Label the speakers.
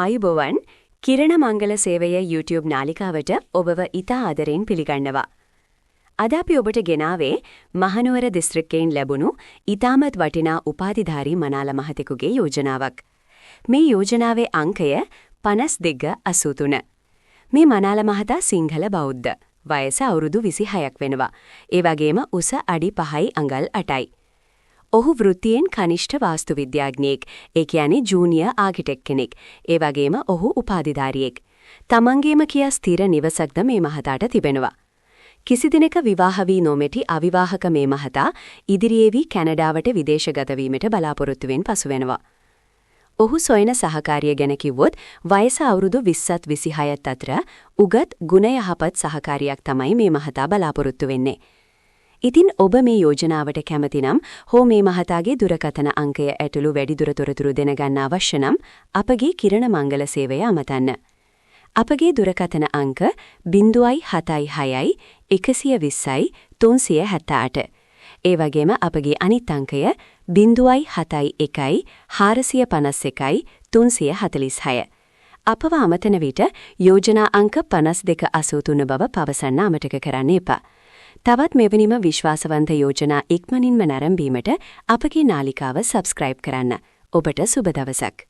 Speaker 1: ආයුබෝවන් කිරණ මංගල සේවය YouTube නාලිකාවට ඔබව ඉතා ආදරෙන් පිළිගන්නවා. අද අපි ඔබට ගෙනාවේ මහනුවර දිස්ත්‍රික්කයෙන් ලැබුණු ඉතාමත් වටිනා උපාධිධාරී මනාල මහතෙකුගේ යෝජනාවක්. මේ යෝජනාවේ අංකය 5283. මේ මනාල මහතා සිංහල බෞද්ධ. වයස අවුරුදු 26ක් වෙනවා. ඒ වගේම උස අඩි 5යි අඟල් 8යි. ඔහු වෘත්තියෙන් කනිෂ්ඨ වාස්තු විද්‍යාඥයෙක්, ඒ කියන්නේ ජූනියර් ආකිටෙක්ට් කෙනෙක්. ඒ වගේම ඔහු උපාධිධාරියෙක්. තමන්ගේම කියා ස්ථිර නිවසක්ද මේ මහතාට තිබෙනවා. කිසි දිනක විවාහ වී නොමැති අවිවාහක මේ මහතා ඉදිරියේදී කැනඩාවට විදේශගත වීමට බලාපොරොත්තු වෙන පසු වෙනවා. ඔහු සොයන සහකාරිය ගැන කිව්වොත් වයස අවුරුදු 20ත් 26ත් අතර උගත් ගුණ යහපත් සහකාරියක් තමයි මේ මහතා බලාපොරොත්තු වෙන්නේ. ඉතින් ඔබ මේ යෝජනාවට කැමති නම් හෝ මේ මහතාගේ දුරකථන අංකය ඇතුළු වැඩිදුර තොරතුරු දැනගන්න අවශ්‍ය නම් අපගේ කිරණ මංගල සේවය අමතන්න. අපගේ දුරකථන අංක 076 120 378. ඒ වගේම අපගේ අනිත් අංකය 071 451 346. අපව අමතන විට යෝජනා අංක 5283 බව පවසන්න අමතක කරන්න එපා. තවත් මෙවැනිම විශ්වාසවන්ත යෝජනා ඉක්මනින්ම නැරඹීමට අපගේ නාලිකාව සබ්ස්ක්‍රයිබ් කරන්න. ඔබට සුබ දවසක්.